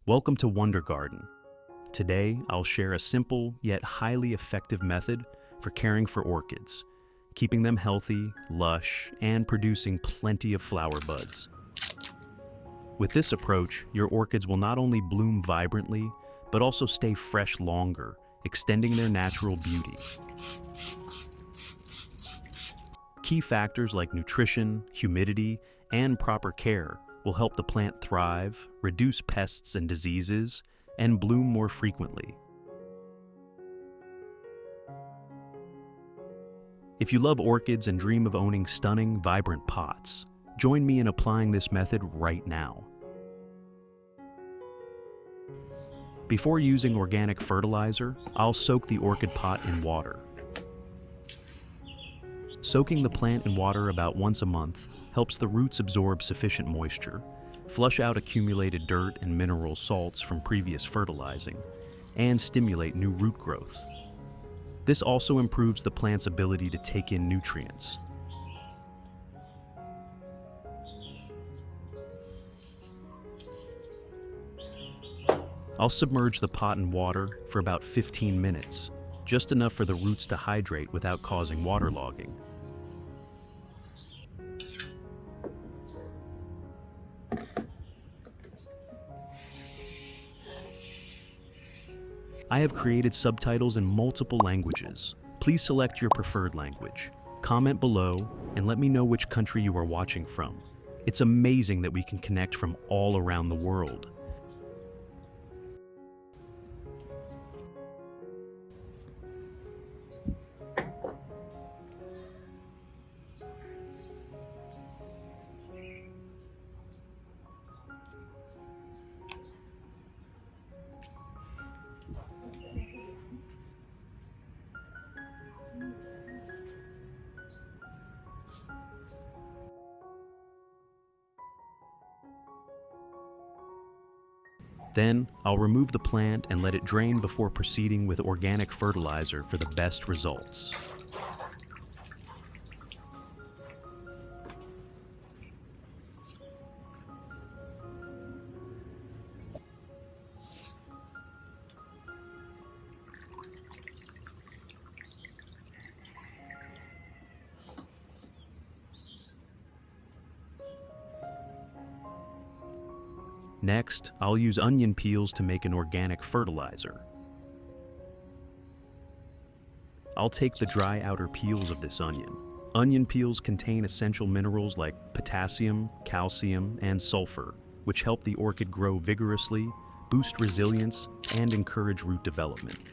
Welcome to Wonder Garden. Today, I'll share a simple yet highly effective method for caring for orchids, keeping them healthy, lush, and producing plenty of flower buds. With this approach, your orchids will not only bloom vibrantly, but also stay fresh longer, extending their natural beauty. Key factors like nutrition, humidity, and proper care will help the plant thrive, reduce pests and diseases, and bloom more frequently. If you love orchids and dream of owning stunning, vibrant pots, join me in applying this method right now. Before using organic fertilizer, I'll soak the orchid pot in water. Soaking the plant in water about once a month helps the roots absorb sufficient moisture, flush out accumulated dirt and mineral salts from previous fertilizing, and stimulate new root growth. This also improves the plant's ability to take in nutrients. I'll submerge the pot in water for about 15 minutes, just enough for the roots to hydrate without causing waterlogging. I have created subtitles in multiple languages. Please select your preferred language. Comment below and let me know which country you are watching from. It's amazing that we can connect from all around the world. Then, I'll remove the plant and let it drain before proceeding with organic fertilizer for the best results. Next, I'll use onion peels to make an organic fertilizer. I'll take the dry outer peels of this onion. Onion peels contain essential minerals like potassium, calcium, and sulfur, which help the orchid grow vigorously, boost resilience, and encourage root development.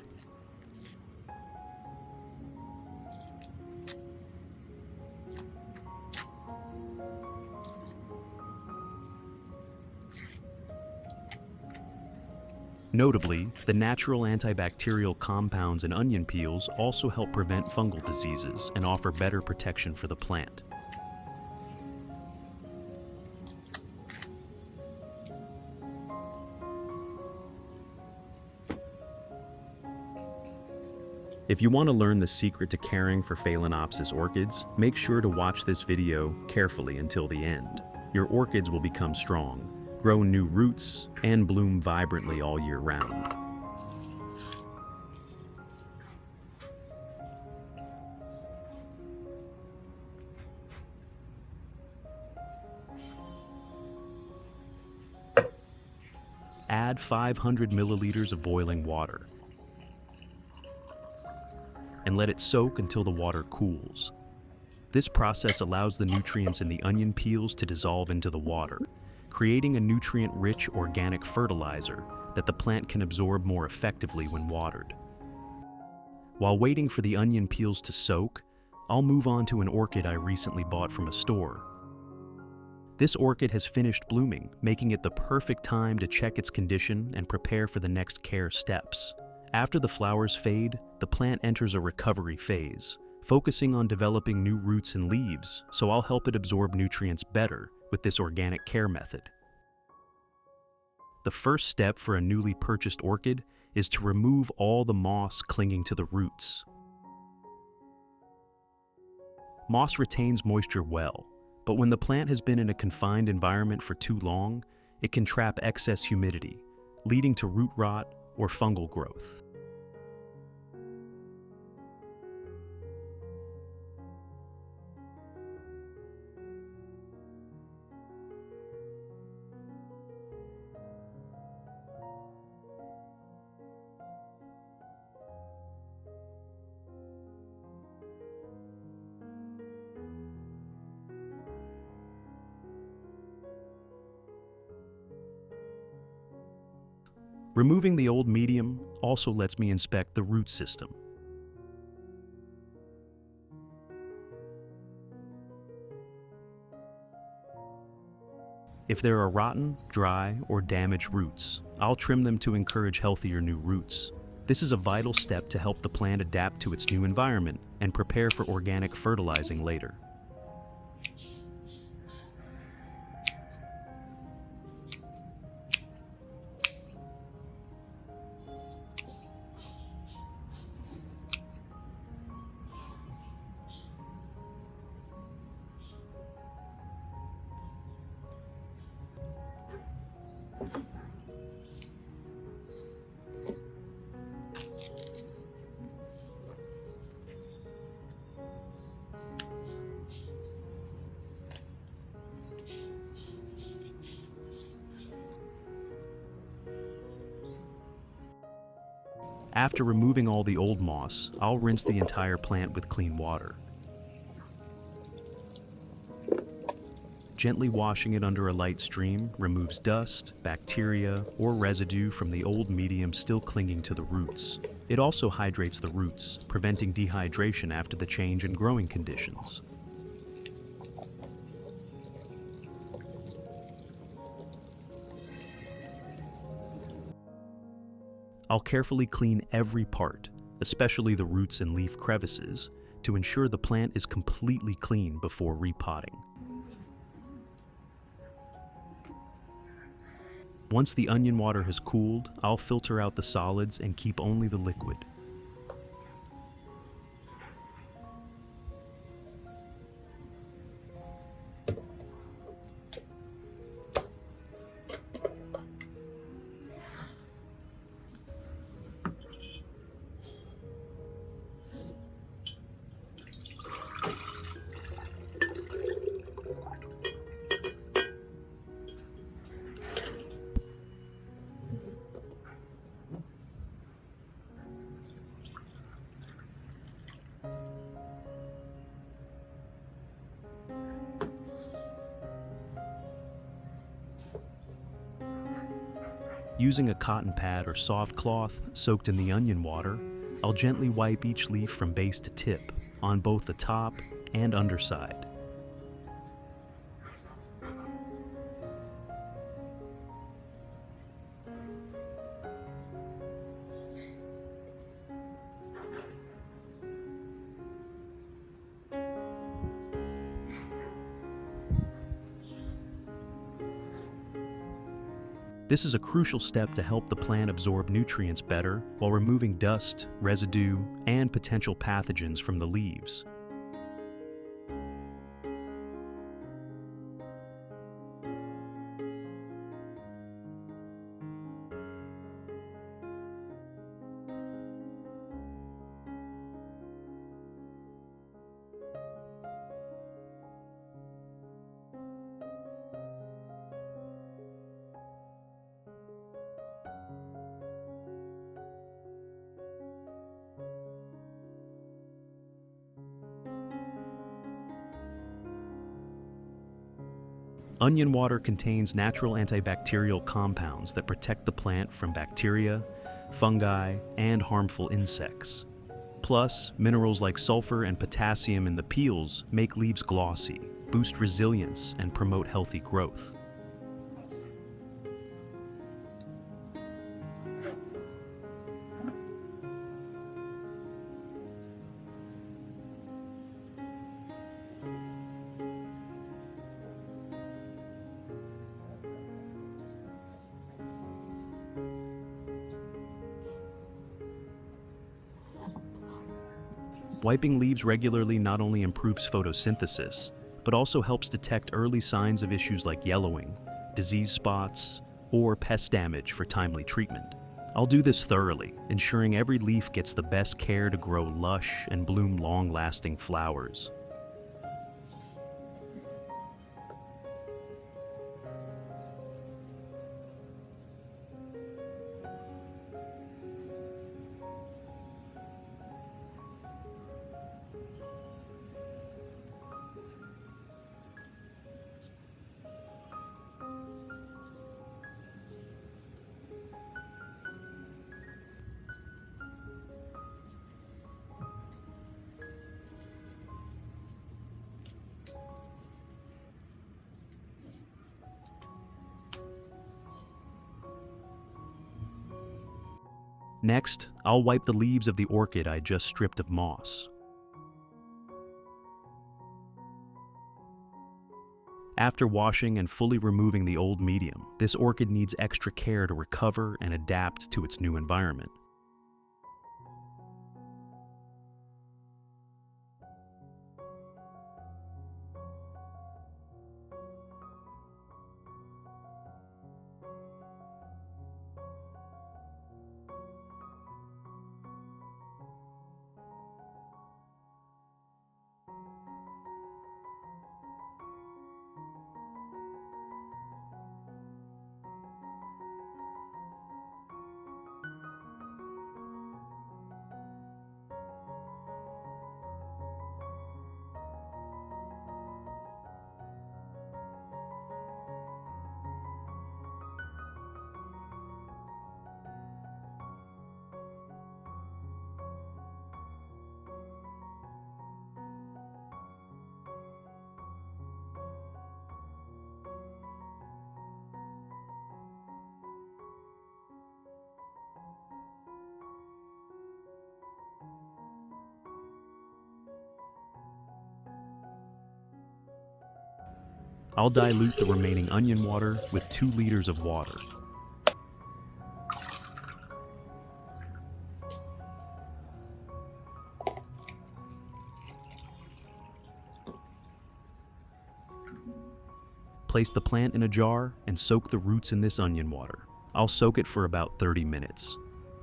Notably, the natural antibacterial compounds in onion peels also help prevent fungal diseases and offer better protection for the plant. If you want to learn the secret to caring for Phalaenopsis orchids, make sure to watch this video carefully until the end. Your orchids will become strong, grow new roots, and bloom vibrantly all year round. Add 500 milliliters of boiling water and let it soak until the water cools. This process allows the nutrients in the onion peels to dissolve into the water, creating a nutrient-rich organic fertilizer that the plant can absorb more effectively when watered. While waiting for the onion peels to soak, I'll move on to an orchid I recently bought from a store. This orchid has finished blooming, making it the perfect time to check its condition and prepare for the next care steps. After the flowers fade, the plant enters a recovery phase, focusing on developing new roots and leaves, so I'll help it absorb nutrients better with this organic care method. The first step for a newly purchased orchid is to remove all the moss clinging to the roots. Moss retains moisture well, but when the plant has been in a confined environment for too long, it can trap excess humidity, leading to root rot or fungal growth. Removing the old medium also lets me inspect the root system. If there are rotten, dry, or damaged roots, I'll trim them to encourage healthier new roots. This is a vital step to help the plant adapt to its new environment and prepare for organic fertilizing later. After removing all the old moss, I'll rinse the entire plant with clean water. Gently washing it under a light stream removes dust, bacteria, or residue from the old medium still clinging to the roots. It also hydrates the roots, preventing dehydration after the change in growing conditions. I'll carefully clean every part, especially the roots and leaf crevices, to ensure the plant is completely clean before repotting. Once the onion water has cooled, I'll filter out the solids and keep only the liquid. Using a cotton pad or soft cloth soaked in the onion water, I'll gently wipe each leaf from base to tip on both the top and underside. This is a crucial step to help the plant absorb nutrients better while removing dust, residue, and potential pathogens from the leaves. Onion water contains natural antibacterial compounds that protect the plant from bacteria, fungi, and harmful insects. Plus, minerals like sulfur and potassium in the peels make leaves glossy, boost resilience, and promote healthy growth. Wiping leaves regularly not only improves photosynthesis, but also helps detect early signs of issues like yellowing, disease spots, or pest damage for timely treatment. I'll do this thoroughly, ensuring every leaf gets the best care to grow lush and bloom long-lasting flowers. Next, I'll wipe the leaves of the orchid I just stripped of moss. After washing and fully removing the old medium, this orchid needs extra care to recover and adapt to its new environment. I'll dilute the remaining onion water with 2 liters of water. Place the plant in a jar and soak the roots in this onion water. I'll soak it for about 30 minutes.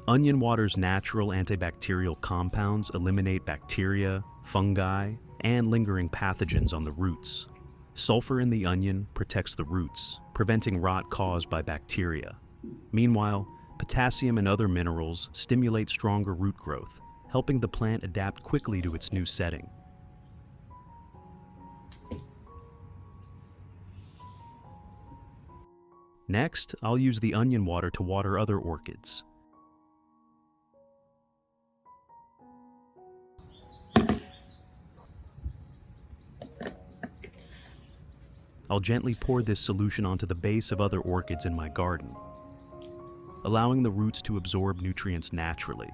Onion water's natural antibacterial compounds eliminate bacteria, fungi, and lingering pathogens on the roots. Sulfur in the onion protects the roots, preventing rot caused by bacteria. Meanwhile, potassium and other minerals stimulate stronger root growth, helping the plant adapt quickly to its new setting. Next, I'll use the onion water to water other orchids. I'll gently pour this solution onto the base of other orchids in my garden, allowing the roots to absorb nutrients naturally.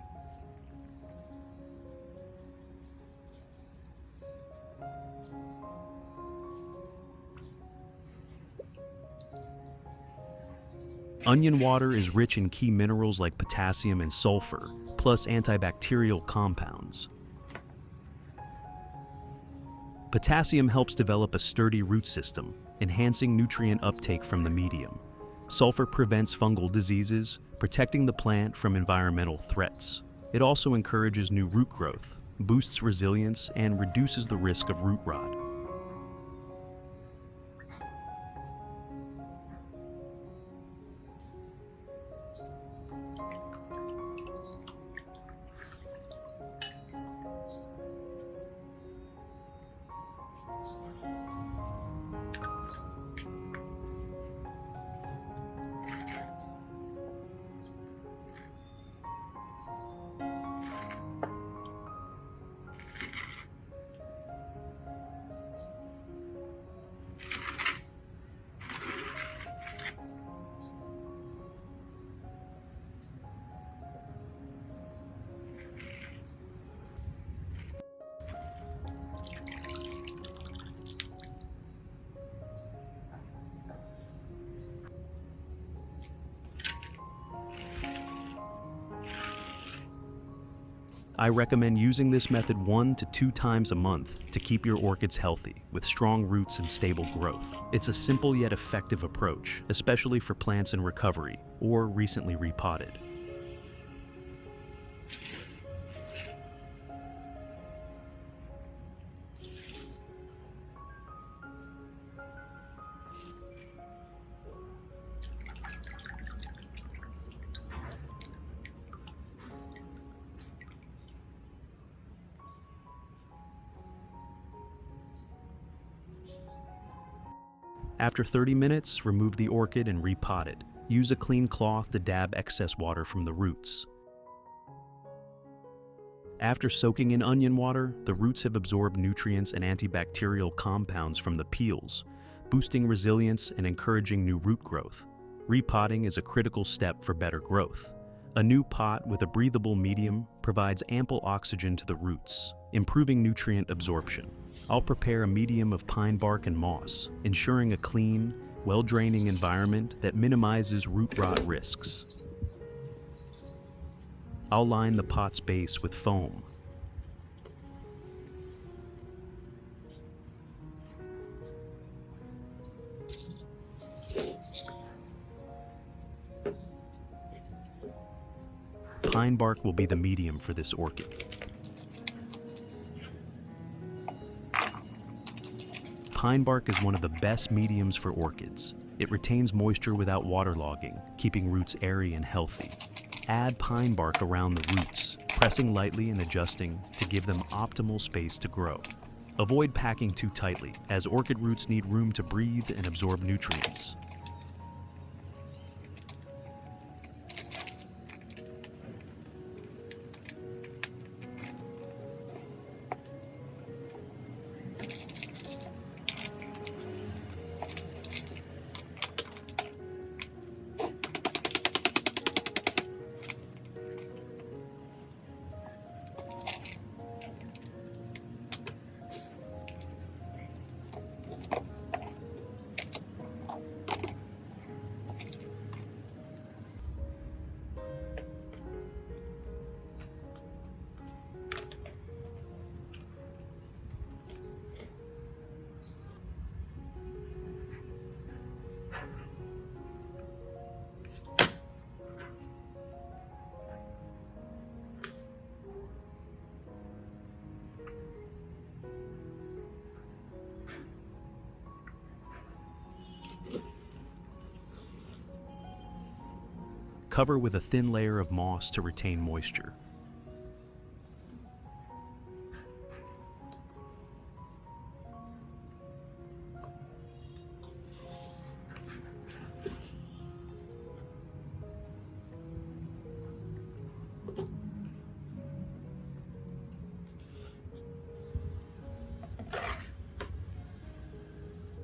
Onion water is rich in key minerals like potassium and sulfur, plus antibacterial compounds. Potassium helps develop a sturdy root system, enhancing nutrient uptake from the medium. Sulfur prevents fungal diseases, protecting the plant from environmental threats. It also encourages new root growth, boosts resilience, and reduces the risk of root rot. I recommend using this method 1 to 2 times a month to keep your orchids healthy, with strong roots and stable growth. It's a simple yet effective approach, especially for plants in recovery or recently repotted. After 30 minutes, remove the orchid and repot it. Use a clean cloth to dab excess water from the roots. After soaking in onion water, the roots have absorbed nutrients and antibacterial compounds from the peels, boosting resilience and encouraging new root growth. Repotting is a critical step for better growth. A new pot with a breathable medium provides ample oxygen to the roots, improving nutrient absorption. I'll prepare a medium of pine bark and moss, ensuring a clean, well-draining environment that minimizes root rot risks. I'll line the pot's base with foam. Pine bark will be the medium for this orchid. Pine bark is one of the best mediums for orchids. It retains moisture without waterlogging, keeping roots airy and healthy. Add pine bark around the roots, pressing lightly and adjusting to give them optimal space to grow. Avoid packing too tightly, as orchid roots need room to breathe and absorb nutrients. Cover with a thin layer of moss to retain moisture.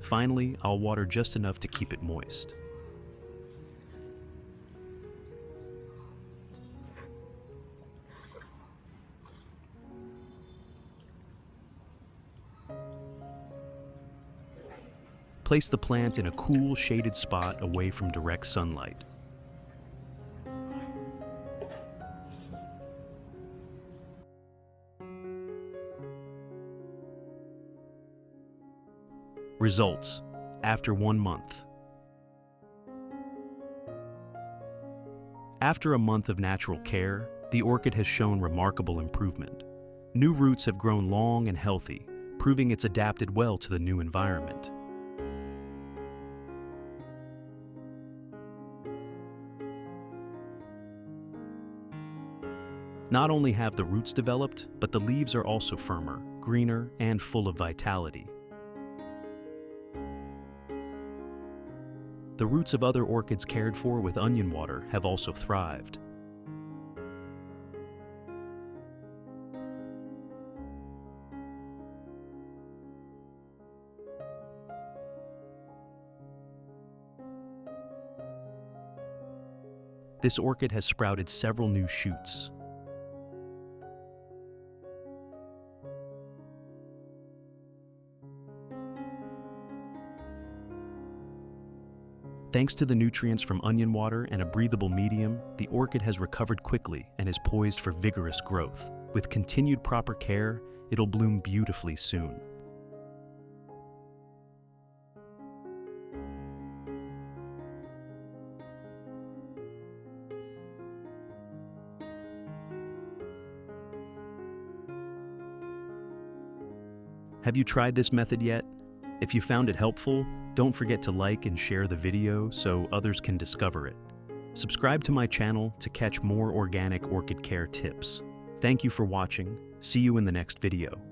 Finally, I'll water just enough to keep it moist. Place the plant in a cool, shaded spot away from direct sunlight. Results after 1 month. After a month of natural care, the orchid has shown remarkable improvement. New roots have grown long and healthy, proving it's adapted well to the new environment. Not only have the roots developed, but the leaves are also firmer, greener, and full of vitality. The roots of other orchids cared for with onion water have also thrived. This orchid has sprouted several new shoots. Thanks to the nutrients from onion water and a breathable medium, the orchid has recovered quickly and is poised for vigorous growth. With continued proper care, it'll bloom beautifully soon. Have you tried this method yet? If you found it helpful, don't forget to like and share the video so others can discover it. Subscribe to my channel to catch more organic orchid care tips. Thank you for watching. See you in the next video.